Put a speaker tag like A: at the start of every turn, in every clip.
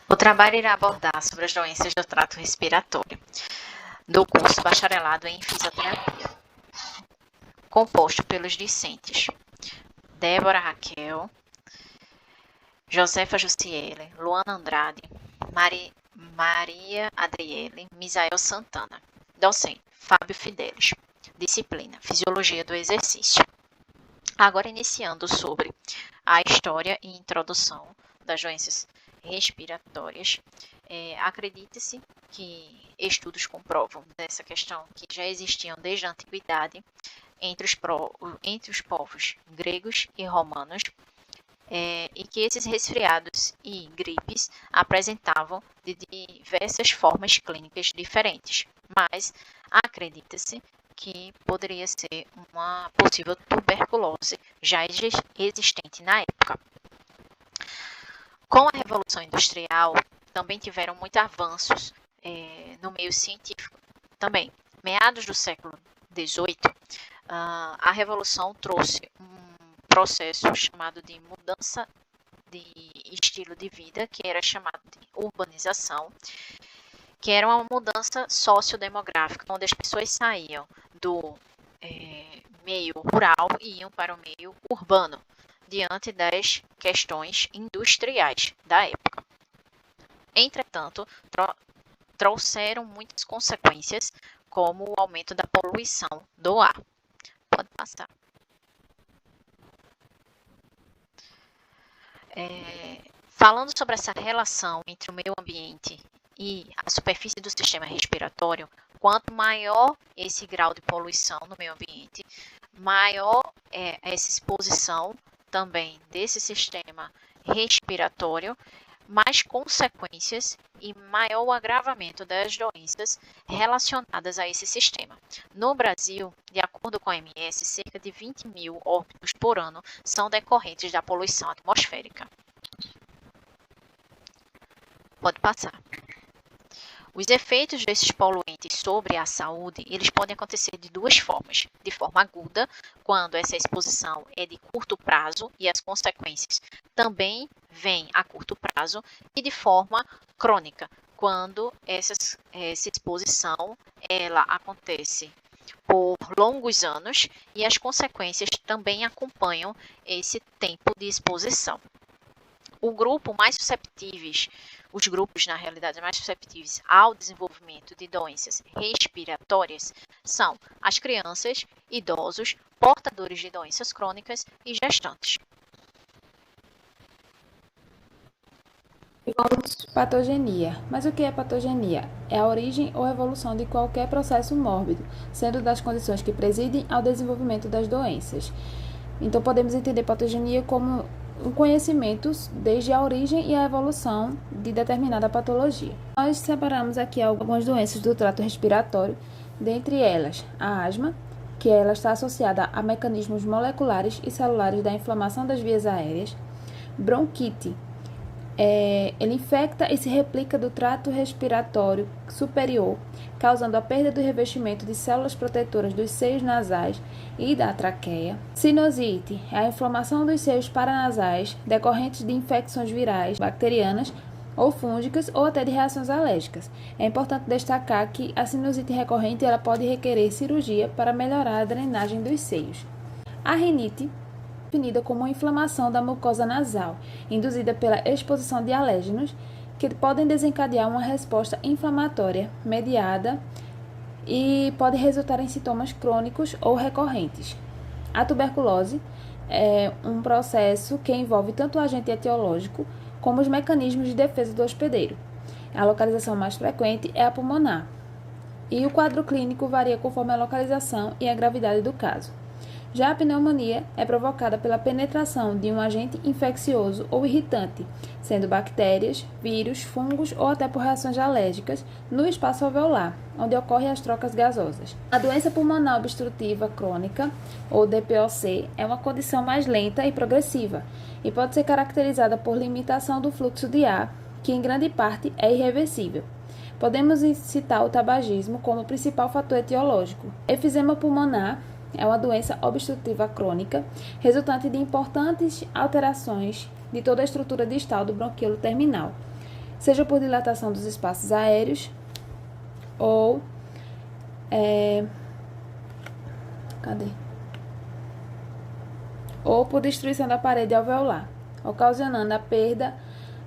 A: O trabalho irá abordar sobre as doenças do trato respiratório, do curso Bacharelado em Fisioterapia, composto pelos discentes Débora Raquel, Josefa Jussiele, Luana Andrade, Maria Adriele, Misael Santana. Docente, Fábio Fidelis. Disciplina, Fisiologia do Exercício. Agora iniciando sobre a história e introdução das doenças respiratórias. Acredita-se que estudos comprovam dessa questão que já existiam desde a antiguidade entre os povos gregos e romanos, e que esses resfriados e gripes apresentavam de diversas formas clínicas diferentes, mas acredita-se que poderia ser uma possível tuberculose já existente na época. Com a Revolução Industrial, também tiveram muitos avanços no meio científico. Também, meados do século XVIII, a Revolução trouxe um processo chamado de mudança de estilo de vida, que era chamado de urbanização, que era uma mudança sociodemográfica, onde as pessoas saíam do meio rural e iam para o meio urbano, diante das questões industriais da época. Entretanto, trouxeram muitas consequências, como o aumento da poluição do ar. Pode passar. Falando sobre essa relação entre o meio ambiente e a superfície do sistema respiratório, quanto maior esse grau de poluição no meio ambiente, maior é essa exposição também desse sistema respiratório, mais consequências e maior o agravamento das doenças relacionadas a esse sistema. No Brasil, de acordo com a OMS, cerca de 20 mil óbitos por ano são decorrentes da poluição atmosférica. Pode passar. Os efeitos desses poluentes sobre a saúde, eles podem acontecer de duas formas. De forma aguda, quando essa exposição é de curto prazo e as consequências também vêm a curto prazo, e de forma crônica, quando essa exposição ela acontece por longos anos e as consequências também acompanham esse tempo de exposição. O grupo mais susceptíveis, os grupos, na realidade, mais susceptíveis ao desenvolvimento de doenças respiratórias são as crianças, idosos, portadores de doenças crônicas e gestantes.
B: Patogenia. Mas o que é patogenia? É a origem ou evolução de qualquer processo mórbido, sendo das condições que presidem ao desenvolvimento das doenças. Então, podemos entender patogenia como um conhecimento desde a origem e a evolução de determinada patologia. Nós separamos aqui algumas doenças do trato respiratório, dentre elas a asma, que ela está associada a mecanismos moleculares e celulares da inflamação das vias aéreas. Bronquite, ele infecta e se replica do trato respiratório superior, causando a perda do revestimento de células protetoras dos seios nasais e da traqueia. Sinusite é a inflamação dos seios paranasais decorrentes de infecções virais, bacterianas ou fúngicas ou até de reações alérgicas. É importante destacar que a sinusite recorrente ela pode requerer cirurgia para melhorar a drenagem dos seios. A rinite, definida como uma inflamação da mucosa nasal, induzida pela exposição de alérgenos, que podem desencadear uma resposta inflamatória mediada e pode resultar em sintomas crônicos ou recorrentes. A tuberculose é um processo que envolve tanto o agente etiológico como os mecanismos de defesa do hospedeiro. A localização mais frequente é a pulmonar, e o quadro clínico varia conforme a localização e a gravidade do caso. Já a pneumonia é provocada pela penetração de um agente infeccioso ou irritante, sendo bactérias, vírus, fungos ou até por reações alérgicas, no espaço alveolar, onde ocorrem as trocas gasosas. A doença pulmonar obstrutiva crônica, ou DPOC, é uma condição mais lenta e progressiva, e pode ser caracterizada por limitação do fluxo de ar, que em grande parte é irreversível. Podemos citar o tabagismo como principal fator etiológico. Efisema pulmonar é uma doença obstrutiva crônica, resultante de importantes alterações de toda a estrutura distal do bronquíolo terminal. seja por dilatação dos espaços aéreos ou por destruição da parede alveolar, ocasionando a perda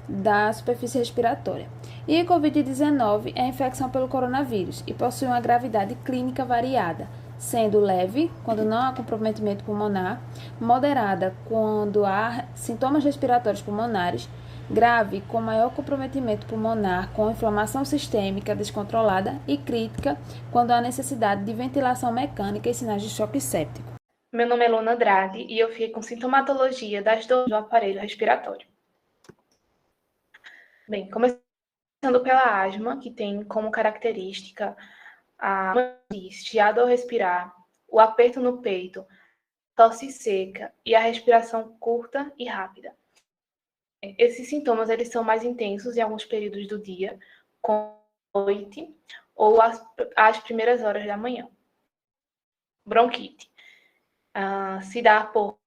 B: da superfície respiratória. E a Covid-19 é a infecção pelo coronavírus e possui uma gravidade clínica variada, sendo leve, quando não há comprometimento pulmonar, moderada, quando há sintomas respiratórios pulmonares, grave, com maior comprometimento pulmonar, com inflamação sistêmica descontrolada e crítica, quando há necessidade de ventilação mecânica e sinais de choque séptico.
C: Meu nome é Luna Andrade e eu fiquei com sintomatologia das dores do aparelho respiratório. Bem, começando pela asma, que tem como característica a chiado ao respirar, o aperto no peito, tosse seca e a respiração curta e rápida. Esses sintomas eles são mais intensos em alguns períodos do dia, como a noite ou as primeiras horas da manhã. Bronquite. Se dá por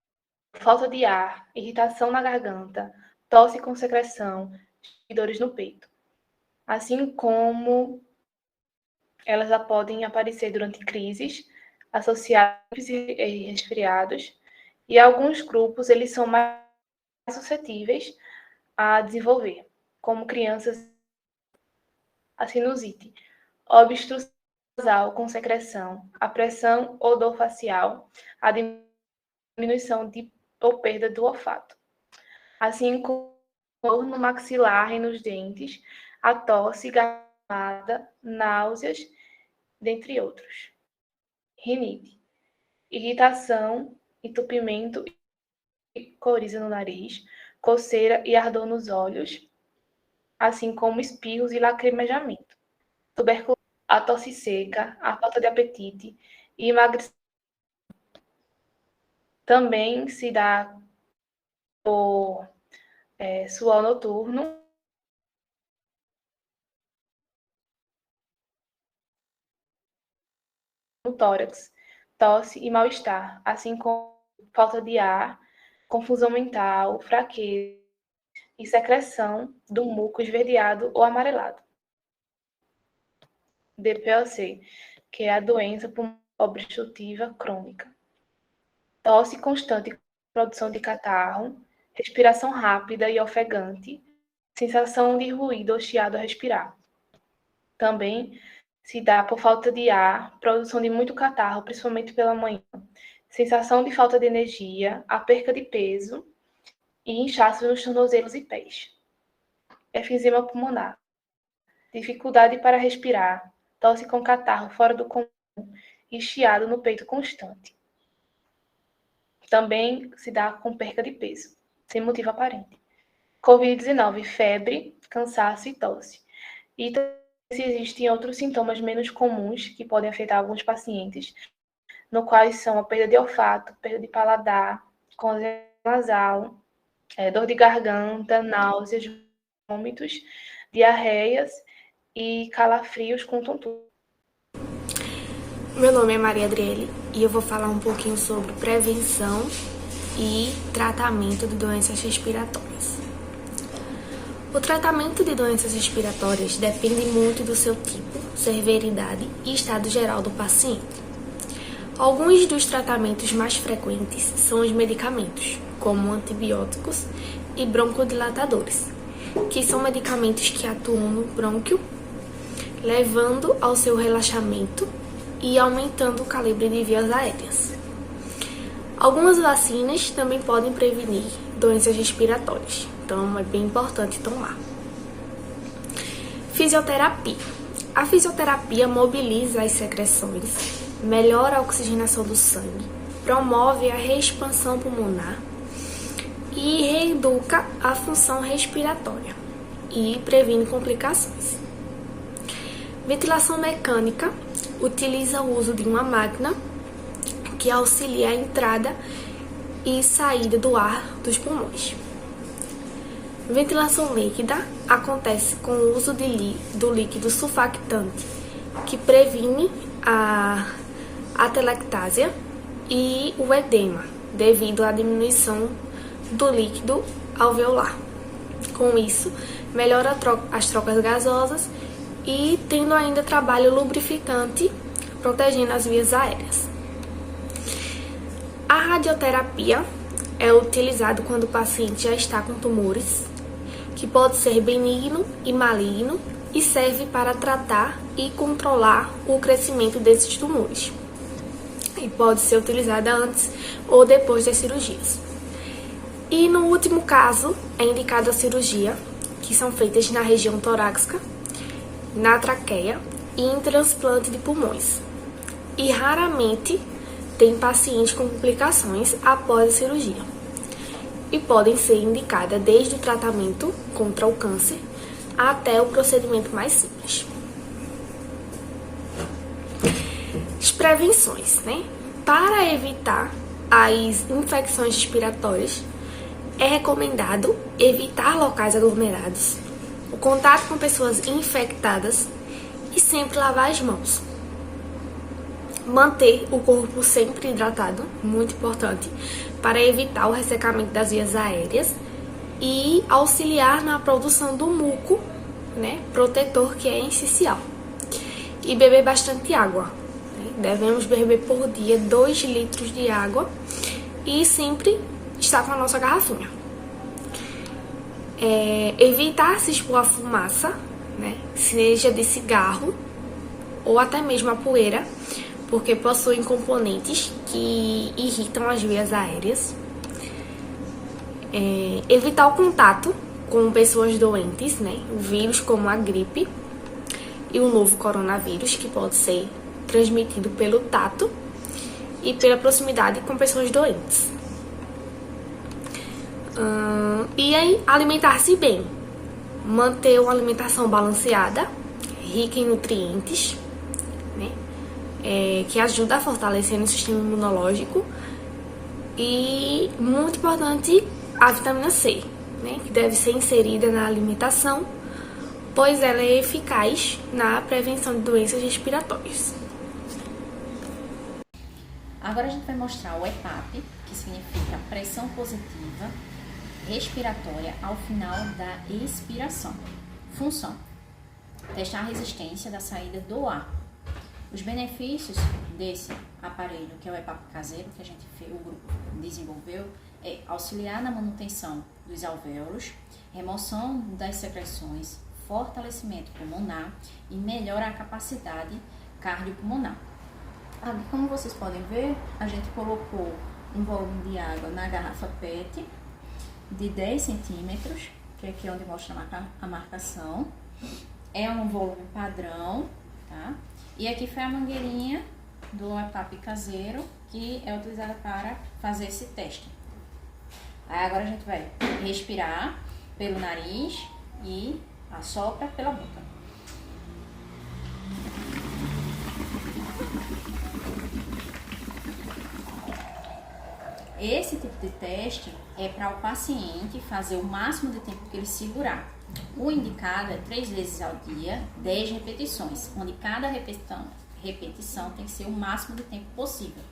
C: falta de ar, irritação na garganta, tosse com secreção e dores no peito. Assim como elas podem aparecer durante crises associadas a resfriados, e alguns grupos eles são mais suscetíveis a desenvolver, como crianças, a sinusite, obstrução nasal com secreção, a pressão odofacial, a diminuição ou perda do olfato, assim como dor no maxilar e nos dentes, a tosse, garganta, náuseas, dentre outros. Rinite, irritação, entupimento e coriza no nariz, coceira e ardor nos olhos, assim como espirros e lacrimejamento. Tuberculose, a tosse seca, a falta de apetite e emagrecimento. Também se dá por suor noturno, no tórax, tosse e mal-estar, assim como falta de ar, confusão mental, fraqueza e secreção do muco esverdeado ou amarelado. DPOC, que é a doença pulmonar obstrutiva crônica. Tosse constante, produção de catarro, respiração rápida e ofegante, sensação de ruído ou chiado ao respirar. Também se dá por falta de ar, produção de muito catarro, principalmente pela manhã, sensação de falta de energia, a perca de peso e inchaço nos tornozelos e pés. Efizema pulmonar, dificuldade para respirar, tosse com catarro fora do comum e chiado no peito constante. Também se dá com perca de peso, sem motivo aparente. Covid-19, febre, cansaço e tosse. E existem outros sintomas menos comuns que podem afetar alguns pacientes, no quais são a perda de olfato, perda de paladar, congestão nasal, dor de garganta, náuseas, vômitos, diarreias e calafrios com tontura.
D: Meu nome é Maria Adriele e eu vou falar um pouquinho sobre prevenção e tratamento de doenças respiratórias. O tratamento de doenças respiratórias depende muito do seu tipo, severidade e estado geral do paciente. Alguns dos tratamentos mais frequentes são os medicamentos, como antibióticos e broncodilatadores, que são medicamentos que atuam no brônquio, levando ao seu relaxamento e aumentando o calibre de vias aéreas. Algumas vacinas também podem prevenir doenças respiratórias, então é bem importante tomar. Fisioterapia. A fisioterapia mobiliza as secreções, melhora a oxigenação do sangue, promove a reexpansão pulmonar e reeduca a função respiratória e previne complicações. Ventilação mecânica utiliza o uso de uma máquina que auxilia a entrada e saída do ar dos pulmões. Ventilação líquida acontece com o uso do líquido surfactante, que previne a atelectasia e o edema, devido à diminuição do líquido alveolar. Com isso, melhora as trocas gasosas e tendo ainda trabalho lubrificante, protegendo as vias aéreas. A radioterapia é utilizada quando o paciente já está com tumores, que pode ser benigno e maligno, e serve para tratar e controlar o crescimento desses tumores. E pode ser utilizada antes ou depois das cirurgias. E no último caso, é indicada a cirurgia, que são feitas na região torácica, na traqueia e em transplante de pulmões. E raramente tem paciente com complicações após a cirurgia. E podem ser indicadas desde o tratamento contra o câncer até o procedimento mais simples. As prevenções, né? Para evitar as infecções respiratórias, é recomendado evitar locais aglomerados, o contato com pessoas infectadas e sempre lavar as mãos. Manter o corpo sempre hidratado, muito importante, para evitar o ressecamento das vias aéreas e auxiliar na produção do muco, né, protetor, que é essencial. E beber bastante água. Né? Devemos beber por dia 2 litros de água e sempre estar com a nossa garrafinha. Evitar se expor à fumaça, né, seja de cigarro ou até mesmo a poeira, porque possuem componentes que irritam as vias aéreas. Evitar o contato com pessoas doentes, né? Vírus como a gripe e o novo coronavírus, que pode ser transmitido pelo tato e pela proximidade com pessoas doentes. E aí, alimentar-se bem. Manter uma alimentação balanceada, rica em nutrientes, né? Que ajuda a fortalecer o sistema imunológico. E, muito importante, a vitamina C, né, que deve ser inserida na alimentação, pois ela é eficaz na prevenção de doenças respiratórias.
A: Agora a gente vai mostrar o EPAP, que significa pressão positiva respiratória ao final da expiração. Função: testar a resistência da saída do ar. Os benefícios desse aparelho, que é o EPAP caseiro, que o grupo desenvolveu, é auxiliar na manutenção dos alvéolos, remoção das secreções, fortalecimento pulmonar e melhora a capacidade cardiopulmonar. Aqui, como vocês podem ver, a gente colocou um volume de água na garrafa PET de 10 centímetros, que é aqui onde mostra a marcação. É um volume padrão, tá? E aqui foi a mangueirinha do EPAP caseiro, que é utilizada para fazer esse teste. Aí agora a gente vai respirar pelo nariz e assopra pela boca. Esse tipo de teste é para o paciente fazer o máximo de tempo que ele segurar. O indicado é 3 vezes ao dia, 10 repetições, onde cada repetição tem que ser o máximo de tempo possível,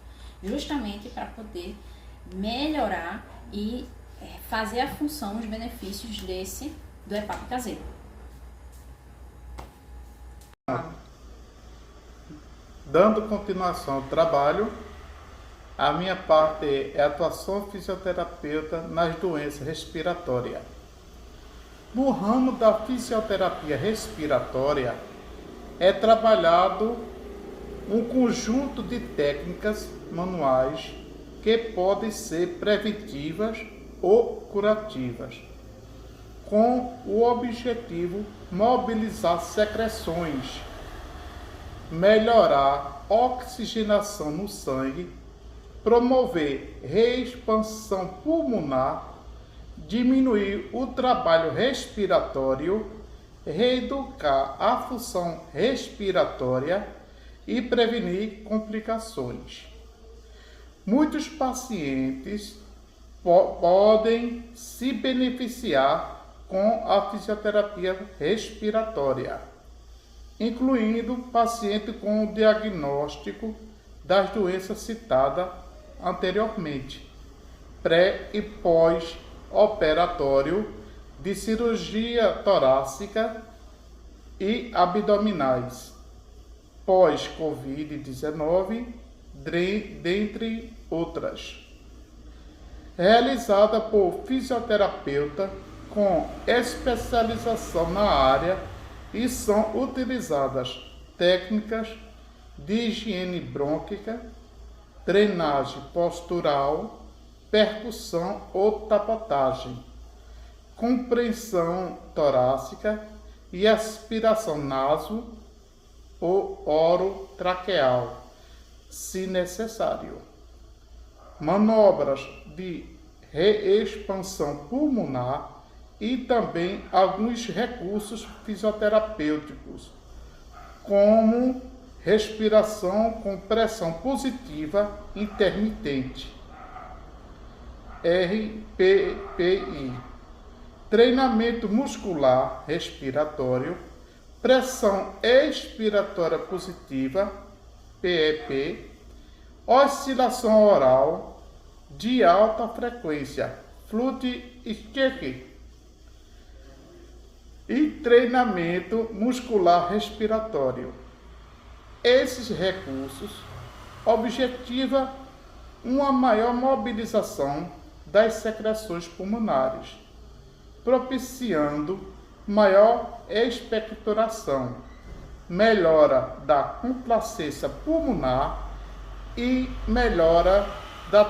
A: justamente para poder melhorar e fazer a função, os benefícios do EPAP caseiro.
E: Dando continuação ao trabalho, a minha parte é atuação fisioterapeuta nas doenças respiratórias. No ramo da fisioterapia respiratória, é trabalhado um conjunto de técnicas manuais que podem ser preventivas ou curativas, com o objetivo de mobilizar secreções, melhorar a oxigenação no sangue, promover reexpansão pulmonar, diminuir o trabalho respiratório, reeducar a função respiratória e prevenir complicações. Muitos pacientes podem se beneficiar com a fisioterapia respiratória, incluindo paciente com o diagnóstico das doenças citadas anteriormente, pré e pós-operatório, de cirurgia torácica e abdominais, pós-Covid-19, dentre outras. Realizada por fisioterapeuta com especialização na área e são utilizadas técnicas de higiene brônquica, drenagem postural, percussão ou tapotagem, compressão torácica e aspiração naso ou orotraqueal, se necessário. Manobras de reexpansão pulmonar e também alguns recursos fisioterapêuticos, como respiração com pressão positiva intermitente, RPPI, treinamento muscular respiratório, pressão expiratória positiva, PEP, oscilação oral de alta frequência, Flucht-Strecke, e treinamento muscular respiratório. Esses recursos objetivam uma maior mobilização das secreções pulmonares, propiciando maior expectoração, melhora da complacência pulmonar e melhora da